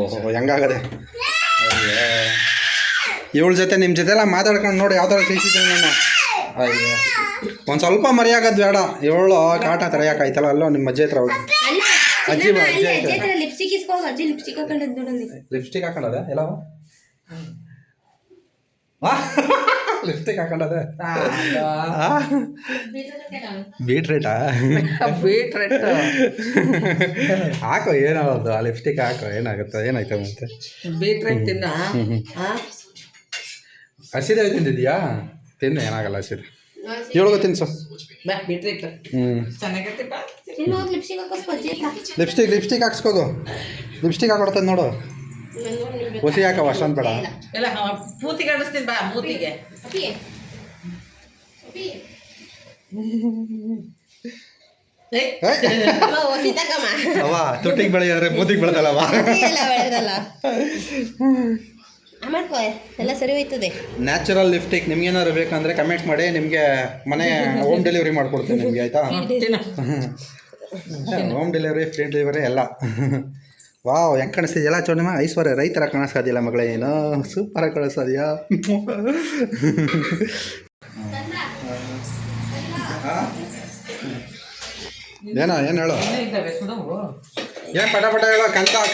ಓಹೋ ಹೆಂಗಾಗದೆ. ಇವಳ ಜೊತೆ ನಿಮ್ಮ ಜೊತೆ ಎಲ್ಲ ಮಾತಾಡ್ಕೊಂಡು ನೋಡಿ ಯಾವ ಥರ ಸಿಗ್ತಿದ್ದೀನಿ ನಾನು. ಅಯ್ಯೋ ಒಂದು ಸ್ವಲ್ಪ ಮರೆಯಾಗೋದು ಬೇಡ. ಇವಳು ಕಾಟ ತರೆಯೋಕ್ಕಾಯ್ತಲ್ಲ ಅಲ್ಲೋ ನಿಮ್ಮ ಅಜ್ಜಿ ಹತ್ರ ಹೋಗಿ. ಅಜ್ಜಿ ಐತೆ ಲಿಪ್ಸ್ಟಿಕ್ ಇಸ್ಕೋ. ಅಜ್ಜಿ ಲಿಪ್ಸ್ಟಿಕ್ ಹಾಕೊಂಡದ್ ನೋಡಲ್ಲಿ. ಲಿಪ್ಸ್ಟಿಕ್ ಹಾಕೊಂಡದೆ ಎಲ್ಲ ಲಿಪ್ಸ್ಟಿಕ್ ಹಾಕೊಂಡದೆ ಬೀಟ್ರೇಟಾ ಹಾಕೋ ಏನಾಗೋದು ಆ ಲಿಪ್ಸ್ಟಿಕ್ ಹಾಕೋ ಏನಾಗುತ್ತೆ ಏನಾಯ್ತು ಮತ್ತೆ ಬೀಟ್ರೂಟ್ ತಿನ್ನ ಹಸಿದೆ ತಿಂದಿದ್ಯಾ ತಿನ್ನು ಏನಾಗಲ್ಲ ಹಸಿದೆ ಏಳಗೋ ತಿನ್ಸು ಬೀಟ್ರೂಟ್ ಹ್ಞೂ ಚೆನ್ನಾಗೈತೆ ಬಾ ಲಿಪ್ಸ್ಟಿಕ್ ಹಾಕೋಸ್ಕೋ ಅಜ್ಜಿ ಹತ್ರ. ಲಿಪ್ಸ್ಟಿಕ್ ಹಾಕ್ಸ್ಕೋದು ಲಿಪ್ಸ್ಟಿಕ್ ಹಾಕೊಡ್ತದೆ ನೋಡು ಹೊಸಿ ಹಾಕವ ಅಷ್ಟೊಂದು ಬೇಡ ಎಲ್ಲ ಮೂತಿಗೆ ಆಡಿಸ್ತೀನಿ ಬಾ ಮೂತಿಗೆ ಅವ ತುಟ್ಟಿಗೆ ಬೆಳೆಯೋದ್ರೆ ಮೂತಿಗೆ ಬೆಳೆದಲ್ಲವ ಮಾಡ್ಕೋ ಎಲ್ಲ ಸರಿ ಹೋಯ್ತದೆ. ನ್ಯಾಚುರಲ್ ಲಿಪ್ಸ್ಟಿಕ್ ನಿಮ್ಗೇನಾದ್ರು ಬೇಕಂದ್ರೆ ಕಮೆಂಟ್ ಮಾಡಿ, ನಿಮಗೆ ಮನೆ ಹೋಮ್ ಡೆಲಿವರಿ ಮಾಡ್ಕೊಡ್ತೀನಿ ನಿಮಗೆ ಆಯಿತಾ. ಹೋಮ್ ಡೆಲಿವರಿ ಫ್ರೀ ಡೆಲಿವರಿ ಎಲ್ಲ. ವಾವ್ ಹೆಂಗೆ ಕಾಣಿಸ್ತಿದೆಯಲ್ಲ ಚೋಣಿಮ ಐಶ್ವರ್ಯ ರೈತರ ಕಾಣಿಸ್ಕೋದಿಲ್ಲ ಮಗಳೇ ಏನೋ ಸೂಪರಾಗಿ ಕಾಣಿಸ್ತದೆಯಾ. ಏನೋ ಏನು ಹೇಳು ಏನು ಪಟ ಹೇಳೋ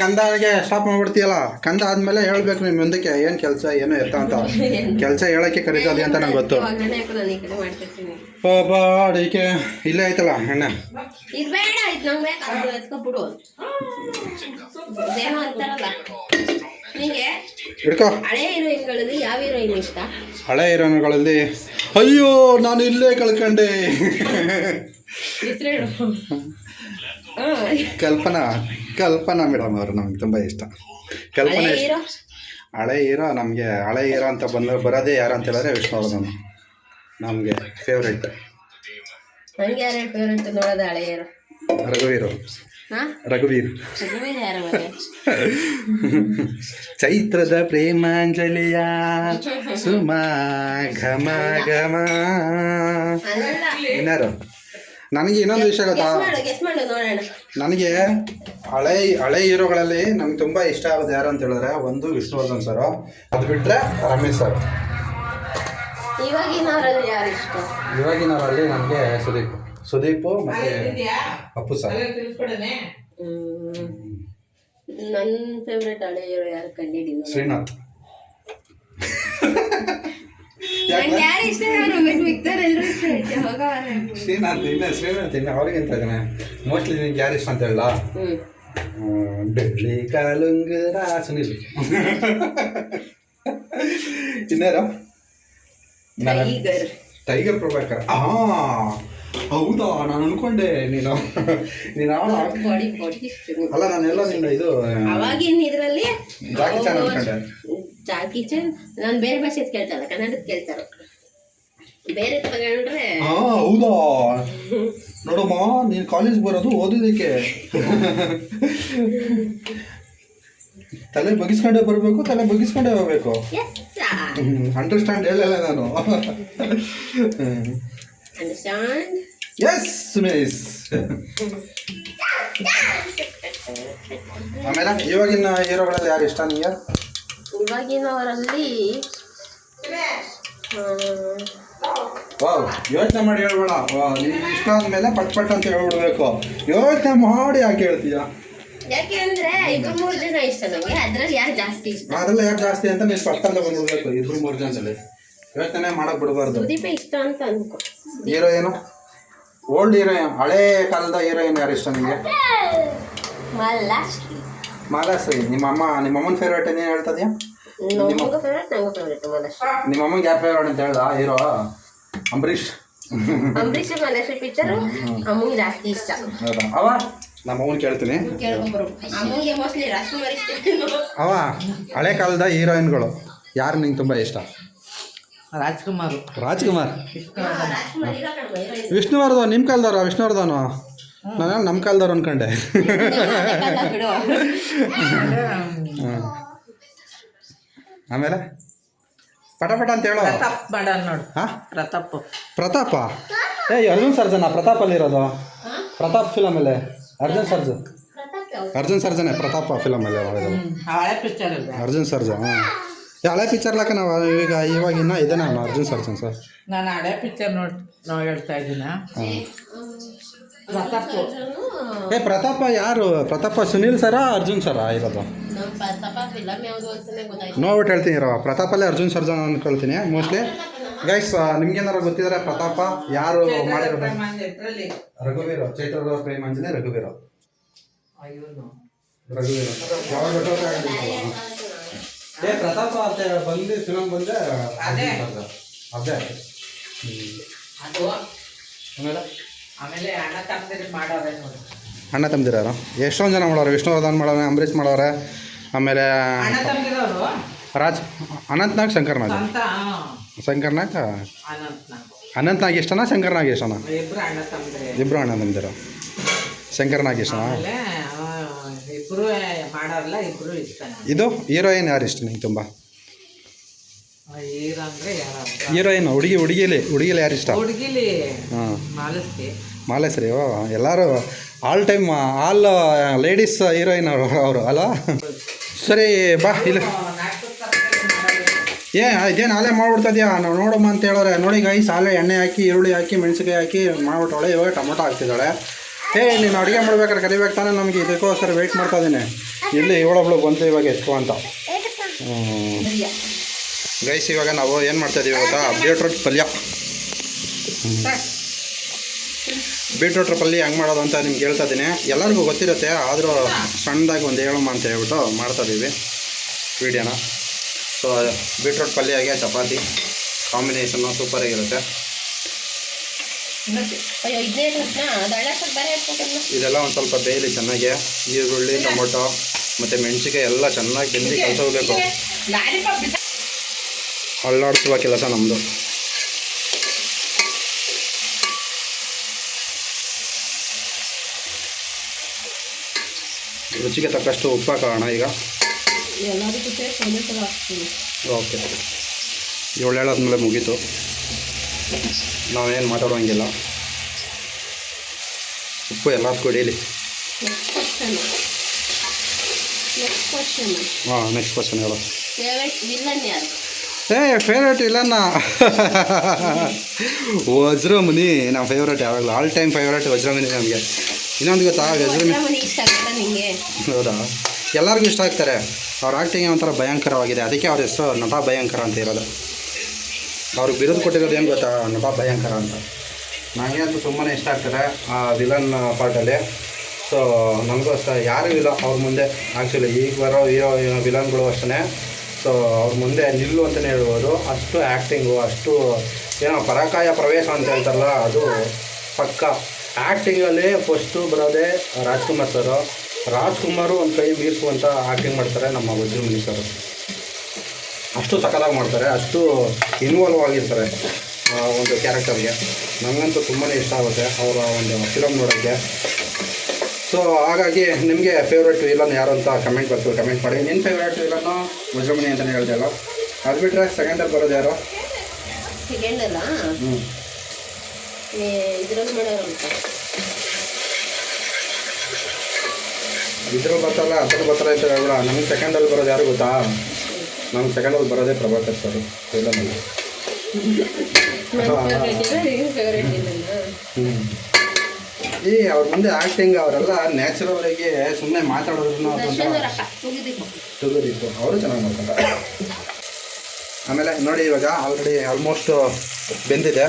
ಕಂದಾಗೆ ಸ್ಟಾಪ್ ಮಾಡ್ಬಿಡ್ತೀಯಲ್ಲ. ಕಂದ ಆದಮೇಲೆ ಹೇಳ್ಬೇಕು ನಿಮ್ಮ ಮುಂದಕ್ಕೆ ಏನು ಕೆಲಸ ಏನೋ ಎತ್ತ ಅಂತ ಕೆಲಸ ಹೇಳೋಕ್ಕೆ ಕರೀತದೆ ಅಂತ ನಂಗೆ ಗೊತ್ತು. ಬಾಡಿಗೆ ಇಲ್ಲೇ ಆಯ್ತಲ್ಲ ಅಣ್ಣ ಇದು ಬೇಡ ಇದು ನಂಗೆ ಬೇಕು ಎತ್ಕೊಬಿಡು ಏನೋ ಅಂತಾರಲ್ಲ. ನಿಂಗೆ ಹಿಡ್ಕೋ. ಹಳೆ ಹೀರೋಯಿನ್ಗಳಲ್ಲಿ ಯಾವ ಹೀರೋಯಿನ್ ಇಷ್ಟ? ಹಳೆ ಹೀರೋಯಿನ್ಗಳಲ್ಲಿ ಅಯ್ಯೋ ನಾನು ಇಲ್ಲೇ ಕಳ್ಕೊಂಡೆ. ಕಲ್ಪನಾ ಮೇಡಮ್ ಅವರು ನಮ್ಗೆ ತುಂಬ ಇಷ್ಟ. ಕಲ್ಪನಾ ಹಳೆ ಹೀರೋ ನಮಗೆ ಹಳೆ ಹೀರೋ ಅಂತ ಬರೋದೇ ಯಾರು ಅಂತ ಹೇಳಿದ್ರೆ ವಿಷ್ಣುವರ್ಧನ್ ನಮಗೆ ಫೇವ್ರೇಟ್. ನನಗೆ ಯಾರು ಫೇವ್ರೇಟ್ ನೋಡೋದು ಹಳೆ ಹೀರೋ? ರಘುವೀರ್ ಚೈತ್ರದ ಪ್ರೇಮಾಂಜಲಿಯ ಸುಮಾ ಘಮ ಘಮ. ಏನಾರು ನನಗೆ ಇನ್ನೊಂದು ವಿಷಯ ಗೊತ್ತಾ, ನನಗೆ ಹಳೆ ಹೀರೋಗಳಲ್ಲಿ ನನಗೆ ತುಂಬ ಇಷ್ಟ ಆಗೋದು ಯಾರು ಅಂತ ಹೇಳಿದ್ರೆ ಒಂದು ವಿಷ್ಣುವರ್ಧನ್ ಸರ್, ಅದು ಬಿಟ್ಟರೆ ರಮೇಶ್ ಸರ್. ಇವಾಗಿನವರಲ್ಲಿ ನನಗೆ ಸುದೀಪು ಮತ್ತು ಅಪ್ಪು ಸರ್. ನನ್ನ ಫೇವ್ರೇಟ್ ಹಳೆ ಹೀರೋ ಯಾರು ಕಂಡಿದ್ದೀನಿ? ಶ್ರೀನಾಥ್. ಶ್ರೀನಾಥ್ ಇನ್ನು ಅವ್ರಿಗಿಂತ ಇದ್ದಾನೆ. ಮೋಸ್ಟ್ಲಿ ನಿನ್ಗೆ ಯಾರು ಇಷ್ಟ ಅಂತ ಹೇಳ? ಬೆಳ್ಳಿ ಕಾಲುಂಗರ ಸುನಿಲ್. ಇನ್ನಾರು ಟೈಗರ್ ಪ್ರಭಾಕರ್. ಹೌದಾ, ನಾನು ಅನ್ಕೊಂಡೆ ನೀನು ಅಲ್ಲ, ನಾನೆಲ್ಲ ನಿನ್ನ ಇದು ಅವಾಗಿನ ಇದರಲ್ಲಿ ಜಾಕಿ ಚಾನ್ ಅನ್ಕೊಂಡೆ. ಜಾಕಿ ಚಾನ್ ನಾನು ಬೇರೆ ಭಾಷೆ ಕೇಳ್ತಾರ, ಕನ್ನಡದ ಕೇಳ್ತಾರ, ಬೇರೆ ತಗೊಂಡ್ರೆ. ಹೌದಾ, ನೋಡಮ್ಮ ನೀನು ಕಾಲೇಜ್ ಬರೋದು ಓದೋದಕ್ಕೆ. ತಲೆ ಬಗ್ಗಿಸ್ಕೊಂಡೇ ಬರಬೇಕು, ತಲೆ ಬಗ್ಗಿಸ್ಕೊಂಡೇ ಹೋಗ್ಬೇಕು. ಅಂಡರ್ಸ್ಟ್ಯಾಂಡ್ ಹೇಳಲ್ಲ ನಾನು. ಅಂಡರ್ಸ್ಟ್ಯಾಂಡ್? Yes miss. ಆಮೇಲೆ ಇವಾಗಿನ ಹೀರೋಗಳಲ್ಲಿ ಯಾರು ಇಷ್ಟ ನಿಮಗೆ? ಇವಾಗಿನವರಲ್ಲಿ ವಾವ್, ಯೋಚನೆ ಮಾಡಿ ಹೇಳ್ಬೇಡ. ನಿಮ್ಗೆ ಇಷ್ಟ ಆದ್ಮೇಲೆ ಪಟ್ ಅಂತ ಹೇಳ್ಬಿಡ್ಬೇಕು. ಯೋಚನೆ ಮಾಡಿ ಯಾಕೆ ಹೇಳ್ತೀಯ? ಯಾಕೆಂದ್ರೆ 2-3 ಜನ ಇಷ್ಟ ನನಗೆ. ಅದ್ರಲ್ಲಿ ಯಾರು ಜಾಸ್ತಿ ಇಷ್ಟ? ಅದ್ರಲ್ಲಿ ಯಾರು ಜಾಸ್ತಿ ಅಂತ ನೀವು ಪಟ್ ಅಂತ ಬಂದ್ಬಿಡ್ಬೇಕು. 2-3 ಜನದಲ್ಲಿ ಯೋಚನೆ ಮಾಡಕ್ ಬಿಡಬಾರ್ದು. ಸುದೀಪ ಇಷ್ಟ ಅಂತ ಅನ್ಕೋ. ಹೀರೋಯಿನ್, ಓಲ್ಡ್ ಹೀರೋಯಿನ್, ಹಳೇ ಕಾಲದ ಹೀರೋಯಿನ್ ಯಾರು ಇಷ್ಟ ನಿಮಗೆ? ಮಾಲಾಶ್ರೀ. ನಿಮ್ಮಮ್ಮನ ಫೇವ್ರೇಟ್ ಏನೇನು ಹೇಳ್ತದ್ಯಾ? ನಿಮ್ಮಮ್ಮಂಗೆ ಯಾರು ಫೇವ್ರೇಟ್ ಅಂತ ಹೇಳ್ದ ಹೀರೋ? ಅಂಬರೀಷ್. ಮಾಲಾಶ್ರೀ ಪಿಕ್ಚರ್ ಅಮ್ಮಂಗೆ ಜಾಸ್ತಿ ಇಷ್ಟ. ಹೌದಾ? ಅವ ನಮ್ಮಮ್ಮನ ಕೇಳ್ತೀನಿ. ಅವ ಹಳೆ ಕಾಲದ ಹೀರೋಯಿನ್ಗಳು ಯಾರು ನಿಂಗೆ ತುಂಬ ಇಷ್ಟ? ರಾಜ್ಕುಮಾರ್. ವಿಷ್ಣುವರ್ಧನ್ ನಿಮ್ಮ ಕಾಲದವ್ರ? ವಿಷ್ಣುವರ್ಧನ್ ನಾನು ನಮ್ಮ ಕಾಲದವ್ರು ಅನ್ಕೊಂಡೆ. ಆಮೇಲೆ ಪಟ ಅಂತ ಹೇಳೋ. ಪ್ರತಾಪ. ಅರ್ಜುನ್ ಸರ್ಜನ ಪ್ರತಾಪಲ್ಲಿರೋದು? ಪ್ರತಾಪ್ ಫಿಲಮಲ್ಲೇ ಅರ್ಜುನ್ ಸರ್ಜನೆ ಪ್ರತಾಪ ಫಿಲಮಲ್ಲೇ ಮಾಡಿದ್ರು. ಅರ್ಜುನ್ ಸರ್ಜನ್. ಹಳೆ ಪಿಕ್ಚರ್ಲಾಕ ನಾವು ಇವಾಗಿನ್ನ ಇದೇನ ಅರ್ಜುನ್ ಸರ್ಜನ್ ಸರ್. ನಾನು ಹಳೆ ಪಿಕ್ಚರ್ ನಾವು ಹೇಳ್ತಾ ಇದ್ದೀನ. ಪ್ರತಾಪ್. ಪ್ರತಾಪ ಯಾರು? ಪ್ರತಾಪ ಸುನೀಲ್ ಸರ ಅರ್ಜುನ್ ಸರ ಇರೋದು? ನೋಡ್ಬಿಟ್ಟು ಹೇಳ್ತೀನಿ ಇರೋ. ಪ್ರತಾಪಲ್ಲೇ ಅರ್ಜುನ್ ಸರ್ಜನ್ ಅನ್ಕೊಳ್ತೀನಿ ಮೋಸ್ಟ್ಲಿ. ಗೈಸ್ ನಿಮ್ಗೇನಾರು ಗೊತ್ತಿದ್ದಾರೆ ಪ್ರತಾಪ ಯಾರು ಮಾಡಿರೋದು? ರಘುವೀರ, ಚೈತ್ರ ಪ್ರೇಮಾಂಜನೆ ರಘುವೀರ. ಪ್ರತಾಪ ಅಂತ ಬಂದು ಫಿಲಮ್ ಬಂದೆ ಅದೇ ಅದೇ. ಅದು ಆಮೇಲೆ ಅಣ್ಣ ತಮ್ಮದಿರು ಮಾಡೋರೆ ನೋಡಿ. ಅಣ್ಣ ತಮ್ಮದಿರಾರು ಎಷ್ಟೊಂದು ಜನ ಮಾಡೋರು. ವಿಷ್ಣುವರ್ಧನ್ ಮಾಡೋರೆ, ಅಂಬರೀಷ್ ಮಾಡೋರೆ, ಆಮೇಲೆ ಅಣ್ಣ ತಮ್ಮದಿರವರು ಅನಂತ್ನಾಗ್ ಶಂಕರ್ನಾಗ್. ಶಂಕರ್ನಾಗ್ ಅನಂತ್ನಾಗ್ ಇಷ್ಟನಾ ಶಂಕರ್ನಾಗ್ ಇಷ್ಟನಾ? ಇಬ್ರು ಅಣ್ಣ ತಮ್ಮದಿರ. ಶಂಕರ್ನಾಗ್ ಇಷ್ಟನಾ? ಇಬ್ರು ಮಾಡೋರಲ್ಲ, ಇಬ್ರು ಇಷ್ಟ. ಇದು ಹೀರೋಯಿನ್ ಯಾರು ಇಷ್ಟ ನಿಂಗೆ ತುಂಬ? ಹೀರೋಯಿನ್ ಹುಡುಗಿಲಿ ಯಾರು ಇಷ್ಟ? ಹುಡುಗಿಲಿ ಹಾಂ ಮಾಲಶ್ರೀ. ಓ ಎಲ್ಲರೂ all time all ladies heroine ಅವರು ಅಲ್ವಾ? ಸರಿ ಬಾ ಇಲ್ಲ ಇದೇನು ಹಾಲೆ ಮಾಡ್ಬಿಡ್ತದ್ಯಾ ನಾವು ನೋಡಮ್ಮ ಅಂತ ಹೇಳೋರೆ. ನೋಡಿ ಗೈಸ್ ಹಾಲೆ ಎಣ್ಣೆ ಹಾಕಿ ಈರುಳ್ಳಿ ಹಾಕಿ ಮೆಣಸಿನ್ಕಾಯಿ ಹಾಕಿ ಮಾಡ್ಬಿಟ್ಟವಳೆ. ಇವಾಗ ಟೊಮೊಟೊ ಹಾಕ್ತಿದ್ದಾಳೆ. ನೀನು ಅಡುಗೆ ಮಾಡ್ಬೇಕಾದ್ರೆ ಕರಿಬೇಕು ತಾನೇ, ನಮಗೆ ಇದಕ್ಕೋಸ್ಕರ ವೆಯ್ಟ್ ಮಾಡ್ತಾ ಇದ್ದೀನಿ. ಇಲ್ಲಿ ಇವಳೊಬ್ಳು ಬಂತು ಇವಾಗ ಎತ್ಕೊ ಅಂತ. ಗೈಸ್ ಇವಾಗ ನಾವು ಏನು ಮಾಡ್ತಾಯಿದ್ದೀವಿ ಗೊತ್ತಾ? ಬೀಟ್ರೂಟ್ ಪಲ್ಯ. ಬೀಟ್ರೂಟ್ ಪಲ್ಯ ಹೆಂಗೆ ಮಾಡೋದು ಅಂತ ನಿಮ್ಗೆ ಹೇಳ್ತಾ ಇದ್ದೀನಿ. ಎಲ್ಲರಿಗೂ ಗೊತ್ತಿರುತ್ತೆ, ಆದರೂ ಸಣ್ಣದಾಗಿ ಒಂದು ಹೇಳಮ್ಮ ಅಂತ ಹೇಳ್ಬಿಟ್ಟು ಮಾಡ್ತಾಯಿದ್ದೀವಿ ವೀಡಿಯೋನ. ಸೊ ಬೀಟ್ರೂಟ್ ಪಲ್ಯಗೆ ಚಪಾತಿ ಕಾಂಬಿನೇಷನ್ನು ಸೂಪರಾಗಿರುತ್ತೆ. ಇದೆಲ್ಲ ಒಂದು ಸ್ವಲ್ಪ ಬೇಯಲಿ ಚೆನ್ನಾಗಿ. ಈರುಳ್ಳಿ, ಟೊಮೊಟೊ ಮತ್ತು ಮೆಣಸಿನ್ಕಾಯಿ ಎಲ್ಲ ಚೆನ್ನಾಗಿ ಬೆಂದು ಕಲಸೋಗ್ಬೇಕು. ಅಲ್ಲಾಡಿಸುವ ಕೆಲಸ ನಮ್ಮದು. ರುಚಿಗೆ ತಕ್ಕಷ್ಟು ಉಪ್ಪು ಹಾಕೋಣ ಈಗ. ಓಕೆ, 7 ಹೇಳಾದ್ಮೇಲೆ ಮುಗೀತು, ನಾವೇನು ಮಾತಾಡೋಂಗಿಲ್ಲ. ಉಪ್ಪು ಎಲ್ಲದಕ್ಕೂ ಹಿಡೀಲಿ. ಹಾಂ, ನೆಕ್ಸ್ಟ್ ಕ್ವಶನ್ ಹೇಳೋ. ಫೇವ್ರೇಟ್ ವಿಲನ್ನ ವಜ್ರಮುನಿ. ನಮ್ಮ ಫೇವ್ರೇಟ್ ಯಾವಾಗಲೂ ಆಲ್ ಟೈಮ್ ಫೇವ್ರೇಟ್ ವಜ್ರಮುನಿ ನಮಗೆ. ಇನ್ನೊಂದು ಗೊತ್ತಾ, ವಜ್ರಮುನಿ ಹೌದಾ? ಎಲ್ಲರಿಗೂ ಇಷ್ಟ ಆಗ್ತಾರೆ. ಅವ್ರ ಆ್ಯಕ್ಟಿಂಗ್ ಒಂಥರ ಭಯಂಕರವಾಗಿದೆ, ಅದಕ್ಕೆ ಅವ್ರ ಹೆಸರು ನಟ ಭಯಂಕರ ಅಂತ ಇರೋದು. ಅವ್ರಿಗೆ ಬಿರುದು ಕೊಟ್ಟಿರೋದು ಏನು ಗೊತ್ತಾ? ನಟ ಭಯಂಕರ ಅಂತ. ನನಗೆ ಅಂತೂ ತುಂಬಾ ಇಷ್ಟ ಆಗ್ತಾರೆ ಆ ವಿಲನ್ ಪಾರ್ಟಲ್ಲಿ. ಸೊ ನನಗೂ ಅಷ್ಟೇ ಯಾರೂ ಇಲ್ಲ ಅವ್ರ ಮುಂದೆ. ಆ್ಯಕ್ಚುಲಿ ಈಗ ಬರೋ ವಿಲನ್ಗಳು ಅಷ್ಟೇ. ಸೊ ಅವ್ರ ಮುಂದೆ ನಿಲ್ಲು ಅಂತಲೇ ಹೇಳ್ಬೋದು. ಅಷ್ಟು ಆ್ಯಕ್ಟಿಂಗು, ಅಷ್ಟು ಏನೋ ಪರಾಕಾಯ ಪ್ರವೇಶ ಅಂತ ಹೇಳ್ತಾರಲ್ಲ, ಅದು ಪಕ್ಕ. ಆ್ಯಕ್ಟಿಂಗಲ್ಲಿ ಫಸ್ಟು ಬರೋದೇ ರಾಜ್ಕುಮಾರ್ ಸರು. ರಾಜ್ಕುಮಾರು ಒಂದು ಕೈ ಮೀರಿಸುವಂಥ ಆ್ಯಕ್ಟಿಂಗ್ ಮಾಡ್ತಾರೆ ನಮ್ಮ ವಜ್ರಮುನಿ ಸರು. ಅಷ್ಟು ಸಖತ್ತಾಗಿ ಮಾಡ್ತಾರೆ, ಅಷ್ಟು ಇನ್ವಾಲ್ವ್ ಆಗಿರ್ತಾರೆ ಒಂದು ಕ್ಯಾರೆಕ್ಟರ್ಗೆ. ನನಗಂತೂ ತುಂಬಾ ಇಷ್ಟ ಆಗುತ್ತೆ ಅವರ ಒಂದು ಫಿಲಮ್ ನೋಡೋಕ್ಕೆ. ಸೊ ಹಾಗಾಗಿ ನಿಮಗೆ ಫೇವ್ರೇಟ್ ವಿಲನ್ ಯಾರು ಅಂತ ಕಮೆಂಟ್ ಮಾಡಿ. ನಿನ್ನ ಫೇವ್ರೇಟ್ ವಿಲನ್ನು ವಜ್ರಮುನಿ ಅಂತಲೇ ಹೇಳ್ದಲ್ಲ. ಅದು ಬಿಟ್ಟರೆ ಸೆಕೆಂಡಲ್ಲಿ ಬರೋದು ಯಾರು? ಇದ್ರಲ್ಲಿ ಬರ್ತಾರಲ್ಲ ಅದ್ರಲ್ಲಿ ಬರ್ತಾರೆ ಅಂತ ಹೇಳೋಣ. ನಮಗೆ ಸೆಕೆಂಡಲ್ಲಿ ಬರೋದು ಯಾರು ಗೊತ್ತಾ? ನಮ್ಗೆ ಸೆಕೆಂಡಲ್ಲಿ ಬರೋದೇ ಪ್ರಭಾಕರ್ ಸರ್ ವಿಲನಲ್ಲಿ. ಅವ್ರ ಮುಂದೆ ಆ್ಯಕ್ಟಿಂಗ್ ಅವರೆಲ್ಲ ನ್ಯಾಚುರಲ್ ಆಗಿ ಸುಮ್ಮನೆ ಮಾತಾಡೋದ್ರೂ ತೆಗೆದಿತ್ತು. ಅವರು ಚೆನ್ನಾಗಿ ಮಾಡ್ತಾರೆ. ಆಮೇಲೆ ನೋಡಿ ಇವಾಗ ಆಲ್ರೆಡಿ ಆಲ್ಮೋಸ್ಟ್ ಬೆಂದಿದೆ.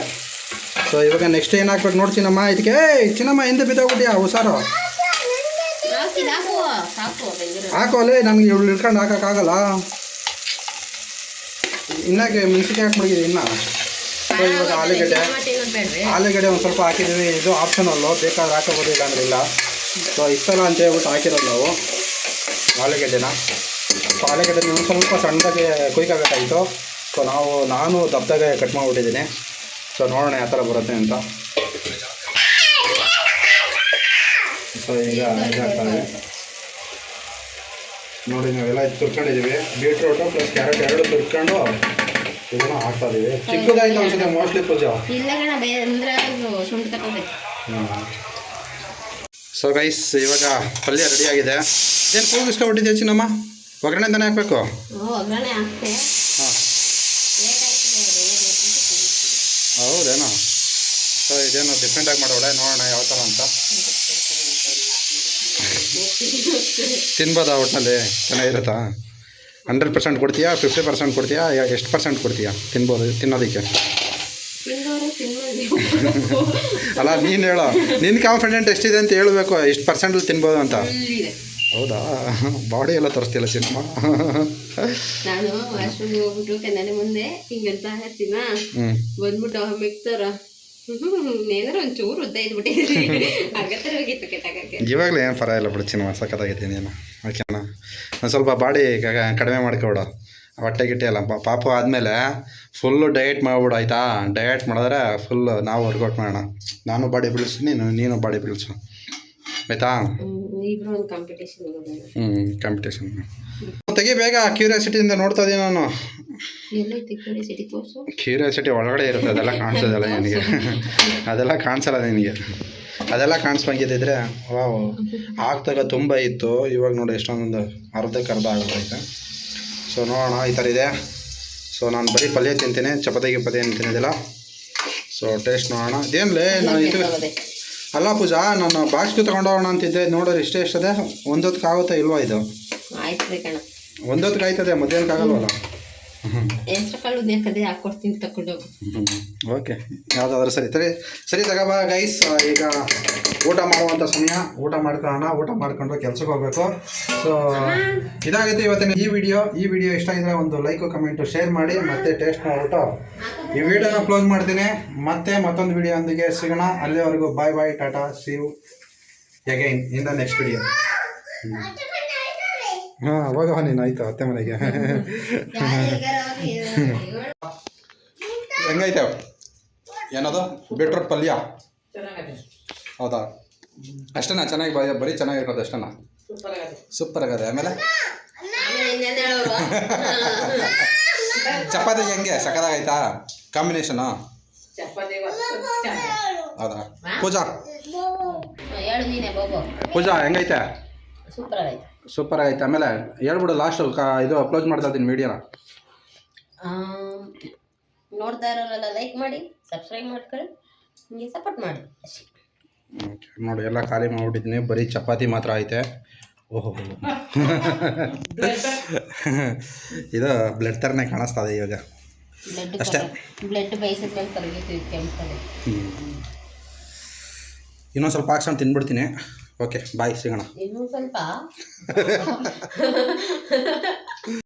ಸೊ ಇವಾಗ ನೆಕ್ಸ್ಟ್ ಏನು ಹಾಕ್ಬೇಕು ನೋಡಿ ಚಿನ್ನಮ್ಮ. ಇದಕ್ಕೆ ಚಿನ್ನಮ್ಮ ಹಿಂದೆ ಬಿದ್ದೋಗ್ಬಿಟ್ಟಿಯಾ? ಹುಷಾರು ಹಾಕೋ ಅಲ್ಲೇ. ನನಗೆ ಇವಳು ಇಳ್ಕೊಂಡು ಹಾಕೋಕ್ಕಾಗಲ್ಲ. ಇನ್ನಾಗೆ ಮೆಣಸಿನ್ಕಾಯಿ ಹಾಕ್ಬಿಟ್ಟಿದ್ದೀವಿ ಇನ್ನು. ಸೊ ಇವಾಗ ಆಲೂಗಡ್ಡೆ ಒಂದು ಸ್ವಲ್ಪ ಹಾಕಿದ್ದೀವಿ. ಇದು ಆಪ್ಷನಲ್ಲು, ಬೇಕಾದ್ರೆ ಹಾಕೋಬೋದು, ಇಲ್ಲ ಅಂದ್ರೆ ಇಲ್ಲ. ಸೊ ಇಷ್ಟಲ್ಲ ಅಂತ ಹೇಳ್ಬಿಟ್ಟು ಹಾಕಿರೋದು ನಾವು ಆಲೂಗಡ್ಡೆನ. ಸೊ ಆಲೂಗಡ್ಡೆನ ಒಂದು ಸ್ವಲ್ಪ ಸಣ್ಣದಾಗಿ ಕುಯ್ಕೋಬೇಕಾಯಿತು. ಸೊ ನಾನು ದಪ್ಪದಾಗೆ ಕಟ್ ಮಾಡಿಬಿಟ್ಟಿದ್ದೀನಿ. ಸೊ ನೋಡೋಣ ಯಾವ ಥರ ಬರುತ್ತೆ ಅಂತ. ಸೊ ಈಗ ಇದಾಗ್ತದೆ ನೋಡಿ. ನಾವೆಲ್ಲ ತುರ್ಕೊಂಡಿದ್ದೀವಿ. ಬೀಟ್ರೂಟು ಪ್ಲಸ್ ಕ್ಯಾರೆಟ್ ಎರಡು ತುರ್ಕೊಂಡು ಇದನ್ನು ಹಾಕ್ತಾ ಇದೀವಿ. ಚಿಕ್ಕದಾಯ್ತು ಅನ್ಸುತ್ತೆ ಮೋಸ್ಟ್ಲಿ ಪೂಜಾ. ಸೊ ಗೈಸ್ ಇವಾಗ ಪಲ್ಯ ರೆಡಿಯಾಗಿದೆ. ಏನು ಕೂಗಿಸ್ಕೊಬಿಟ್ಟಿದ್ದೆ ಚಿನ್ನಮ್ಮ? ಒಗ್ಗರಣೆ ತಾನೇ ಹಾಕಬೇಕು. ಒಗ್ಗರಣೆ ಹಾಕ್ತೆ. ಹಾಂ, ಲೇಟ್ ಆಯ್ತದೆ ಹೌದೇನೋ. ಸೊ ಇದೇನೋ ಡಿಫ್ರೆಂಟಾಗಿ ಮಾಡೋಳೆ, ನೋಡೋಣ ಯಾವ ಥರ ಅಂತ. ತಿನ್ಬೋದಾ ಒಟ್ಟಿನಲ್ಲಿ? ಚೆನ್ನಾಗಿರುತ್ತಾ? 100% ಕೊಡ್ತೀಯಾ, 50% ಕೊಡ್ತೀಯಾ, ಎಷ್ಟು ಪರ್ಸೆಂಟ್ ಕೊಡ್ತೀಯಾ ತಿನ್ಬೋದು ತಿನ್ನೋದಕ್ಕೆ? ಅಲ್ಲ ನೀನು ಹೇಳೋ, ನಿನ್ನ ಕಾನ್ಫಿಡೆಂಟ್ ಎಷ್ಟಿದೆ ಅಂತ ಹೇಳಬೇಕು, ಎಷ್ಟು ಪರ್ಸೆಂಟಲ್ಲಿ ತಿನ್ಬೋದು ಅಂತ. ಹೌದಾ? ಬಾಡಿ ಎಲ್ಲ ತೋರಿಸ್ತಿಲ್ಲ ಸಿನಿಮಾ. ನಾನು ವಾಶ್ರೂಮ್ಗೆ ಹೋಗ್ಬಿಟ್ಟು ಕನ್ನಡ ಮುಂದೆ ಹಿಂಗೆ ಹೇಳ್ತಾ ಇರ್ತೀನ, ಬಂದ್ಬಿಟ್ಟು ಮಿಕ್ಸರ್ ಏನಾರು ಒಂಚೂರು ಉದ್ದ ಇದ್ಬಿಟ್ಟಿದ್ರಿ, ಅಗತ್ಯ ಹೋಗಿತ್ತು ಕೆಟ್ಟಾಗಕ್ಕೆ. ಇವಾಗಲೇ ಏನು ಪರವಾಗಿಲ್ಲ ಬಿಡು ಸಿನಿಮಾ, ಸಖತ್ತಾಗೈತೆ. ನೀನು ಓಕೆನಾ? ಒಂದು ಸ್ವಲ್ಪ ಬಾಡಿ ಕಡಿಮೆ ಮಾಡ್ಕೊಬಿಡು, ಹೊಟ್ಟೆ ಗಿಟ್ಟೆ ಎಲ್ಲ. ಪಾಪು ಆದಮೇಲೆ ಫುಲ್ಲು ಡಯಟ್ ಮಾಡ್ಬಿಡು ಆಯಿತಾ? ಡಯಟ್ ಮಾಡಿದ್ರೆ ಫುಲ್ಲು ನಾವು ವರ್ಕೌಟ್ ಮಾಡೋಣ. ನಾನು ಬಾಡಿ ಬಿಳಿಸ್ತೀನಿ, ನೀನು ಬಾಡಿ ಬಿಳಿಸು ಆಯಿತಾ? ಇಬ್ರು ಒಂದು ಕಾಂಪಿಟೇಷನ್. ಕಾಂಪಿಟೇಷನ್ ತೆಗಿ ಬೇಗ. ಕ್ಯೂರಿಯಾಸಿಟಿಯಿಂದ ನೋಡ್ತಾ ಇದ್ದೀನಿ ನಾನು. ಎಲ್ಲೈತಿ ಕ್ಯೂರಿಯಾಸಿಟಿ ತೋರಿಸು. ಕ್ಯೂರಿಯಾಸಿಟಿ ಒಳಗಡೆ ಇರುತ್ತೆ, ಅದೆಲ್ಲ ಕಾಣಿಸೋದಲ್ಲ ನಿನಗೆ. ಅದೆಲ್ಲ ಕಾಣಿಸಲ್ಲ ನಿನಗೆ. ಅದೆಲ್ಲ ಕಾಣಿಸ್ಬಂಗಿದ್ದಿದ್ರೆ ವಾವ್ ಆಗ್ತಾಗ ತುಂಬ ಇತ್ತು. ಇವಾಗ ನೋಡಿ ಎಷ್ಟೊಂದೊಂದು ಅರ್ಧಕ್ಕೆ ಅರ್ಧ ಆಗೋದೈತೆ. ಸೊ ನೋಡೋಣ, ಈ ಥರ ಇದೆ. ಸೊ ನಾನು ಬರೀ ಪಲ್ಯ ತಿಂತೀನಿ, ಚಪಾತಿ ಏನು ತಿನ್ನೋದಿಲ್ಲ. ಸೊ ಟೇಸ್ಟ್ ನೋಡೋಣ. ಇದೇನಲೇ ನಾನು ಇದು ಅಲ್ಲ ಪೂಜಾ, ನಾನು ಬಾಕ್ಸ್ಗೆ ತೊಗೊಂಡೋಗೋಣ ಅಂತಿದ್ದೆ. ನೋಡೋರು ಇಷ್ಟೇ ಎಷ್ಟದೆ, ಒಂದೊತ್ತಿಗೆ ಆಗುತ್ತಾ ಇಲ್ವಾ ಇದು? ಆಯ್ತು ಬೇಕಣ್ಣ, ಒಂದೊತ್ತಿಗೆ ಆಯ್ತದೆ, ಮಧ್ಯಾಹ್ನಕ್ಕೆ ಆಗಲ್ವಲ್ಲ? ಹೆಸ್ರು ಕಾಳು ಉದ್ಯಾಕದೆ ಹಾಕ್ಕೊಡ್ತೀನಿ ತಗೊಂಡೋಗು. ಓಕೆ, ಯಾವುದಾದ್ರೂ ಸರಿ ತಗೋಬಾ ಗೈಸ್. ಈಗ ಊಟ ಮಾಡುವಂಥ ಸಮಯ. ಊಟ ಮಾಡ್ಕೊಳ್ಳೋಣ. ಊಟ ಮಾಡ್ಕೊಂಡು ಕೆಲ್ಸಕ್ಕೆ ಹೋಗಬೇಕು. ಸೊ ಇದಾಗಿತ್ತು ಇವತ್ತಿನ ಈ ವಿಡಿಯೋ ಇಷ್ಟ ಆಗಿದ್ರೆ ಒಂದು ಲೈಕು, ಕಮೆಂಟು, ಶೇರ್ ಮಾಡಿ. ಮತ್ತೆ ಟೇಸ್ಟ್ ಮಾಡಿಬಿಟ್ಟು ಈ ವಿಡಿಯೋನ ಕ್ಲೋಸ್ ಮಾಡ್ತೀನಿ. ಮತ್ತೆ ಮತ್ತೊಂದು ವಿಡಿಯೋ ಒಂದಿಗೆ ಸಿಗೋಣ. ಅಲ್ಲಿವರೆಗೂ ಬಾಯ್ ಬಾಯ್, ಟಾಟಾ, see you again in the next video. ಹಾಂ, ಹೋಗವ ನೀನು. ಆಯಿತು, ಅತ್ತೆ ಮನೆಗೆ. ಹೆಂಗೈತೆ ಏನದು ಬೀಟ್ರೂಟ್ ಪಲ್ಯ? ಹೌದಾ? ಅಷ್ಟೇನಾ? ಚೆನ್ನಾಗಿ ಬರೀ ಚೆನ್ನಾಗಿರೋದು ಅಷ್ಟೇನಾ? ಸೂಪರ್ ಆಗದೆ. ಆಮೇಲೆ ಚಪಾತಿಗೆ ಹೆಂಗೆ ಸಕ್ಕತ್ತಾಗೈತಾ ಕಾಂಬಿನೇಷನು? ಹೌದಾ? ಪೂಜಾ ಹೆಂಗೈತೆ? ಸೂಪರ್ ಆಗೈತೆ. ಆಮೇಲೆ ಹೇಳ್ಬಿಡು ಲಾಸ್ಟ್ ಇದು ಕ್ಲೋಸ್ ಮಾಡ್ತಾ ಇದ್ದೀನಿ ವಿಡಿಯೋನ. ನೋಡ್ತಾ ಇರೋರೆಲ್ಲ ಲೈಕ್ ಮಾಡಿ, ಸಬ್ಸ್ಕ್ರೈಬ್ ಮಾಡ್ಕೊಳ್ಳಿ, ನಿಮಗೆ ಸಪೋರ್ಟ್ ಮಾಡಿ ಅಷ್ಟೇ. ಓಕೆ, ನೋಡಿ ಎಲ್ಲ ಖಾಲಿ ಮಾಡಿಬಿಟ್ಟಿದ್ದೀನಿ. ಬರೀ ಚಪಾತಿ ಮಾತ್ರ ಐತೆ. ಓಹೋ ಇದು ಬ್ಲಡ್ ಥರನೇ ಕಾಣಿಸ್ತಾ ಇದೆ ಇವಾಗ ಅಷ್ಟೇ. ಬ್ಲಡ್ ಬಯಸಿದ್ಮೇಲೆ ಕರಗಿತ್ತು ಕೆಂಪಲ್ಲಿ. ಇನ್ನೊಂದು ಸ್ವಲ್ಪ ಹಾಕ್ಸ್ಕೊಂಡು ತಿನ್ಬಿಡ್ತೀನಿ. ಓಕೆ ಬಾಯ್, ಸಿಗೋಣ. ಇನ್ನೂ ಸ್ವಲ್ಪ